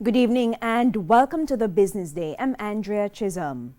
Good evening and welcome to the Business Day. I'm Andrea Chisholm.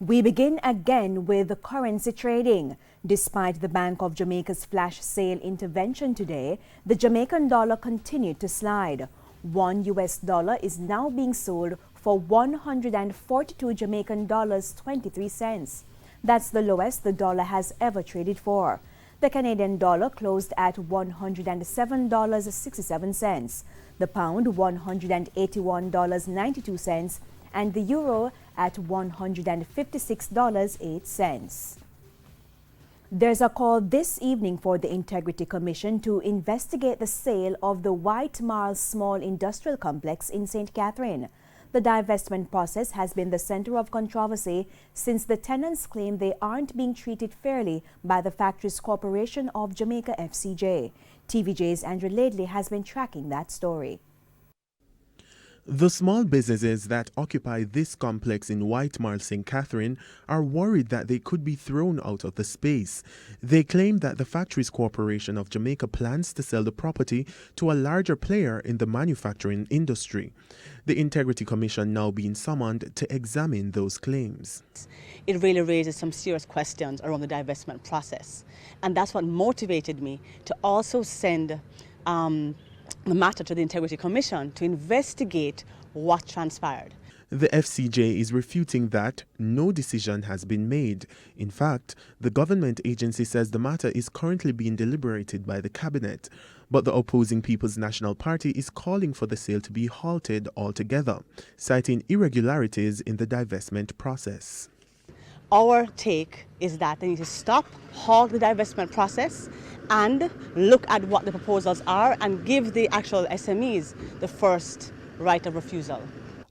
We begin again with the currency trading. Despite the Bank of Jamaica's flash sale intervention today, the Jamaican dollar continued to slide. $1 is now being sold for 142 Jamaican dollars 23 cents. That's the lowest the dollar has ever traded for. The Canadian dollar closed at $107.67. The pound $181.92 and the euro at $156.08. There's a call this evening for the Integrity Commission to investigate the sale of the White Marl Small Industrial Complex in St. Catherine. The divestment process has been the center of controversy since the tenants claim they aren't being treated fairly by the Factories Corporation of Jamaica FCJ. TVJ's Andrew Laidley has been tracking that story. The small businesses that occupy this complex in White Marl, St. Catherine are worried that they could be thrown out of the space. They claim that the Factories Corporation of Jamaica plans to sell the property to a larger player in the manufacturing industry. The Integrity Commission now being summoned to examine those claims. It really raises some serious questions around the divestment process. And that's what motivated me to also send the matter to the Integrity Commission to investigate what transpired. The FCJ is refuting that no decision has been made. In fact, the government agency says the matter is currently being deliberated by the cabinet. But the opposing People's National Party is calling for the sale to be halted altogether, citing irregularities in the divestment process. Our take is that they need to halt the divestment process and look at what the proposals are and give the actual SMEs the first right of refusal.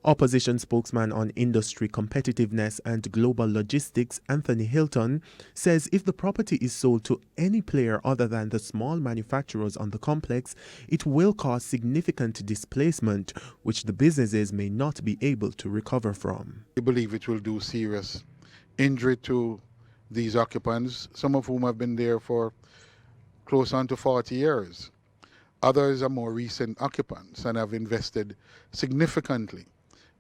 Opposition spokesman on industry competitiveness and global logistics, Anthony Hilton, says if the property is sold to any player other than the small manufacturers on the complex, it will cause significant displacement, which the businesses may not be able to recover from. We believe it will do serious injury to these occupants, some of whom have been there for close on to 40 years. Others are more recent occupants and have invested significantly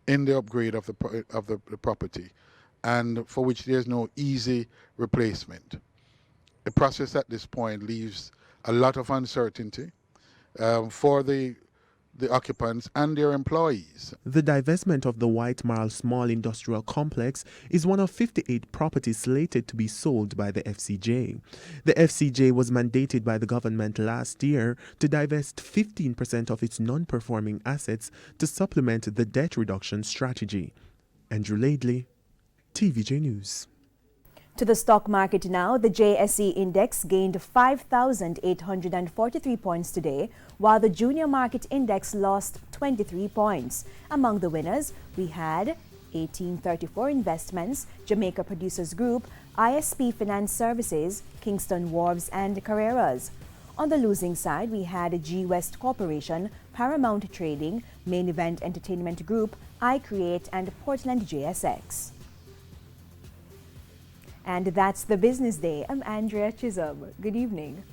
in the upgrade of the property, and for which there's no easy replacement. The process at this point leaves a lot of uncertainty for the occupants and their employees. The divestment of the White Marl Small Industrial Complex is one of 58 properties slated to be sold by the FCJ. The FCJ was mandated by the government last year to divest 15% of its non-performing assets to supplement the debt reduction strategy. Andrew Laidley, TVJ News. To the stock market now, the JSE index gained 5,843 points today, while the junior market index lost 23 points. Among the winners, we had 1834 Investments, Jamaica Producers Group, ISP Finance Services, Kingston Wharves and Carreras. On the losing side, we had G West Corporation, Paramount Trading, Main Event Entertainment Group, iCreate and Portland JSX. And that's the Business Day. I'm Andrea Chisholm. Good evening.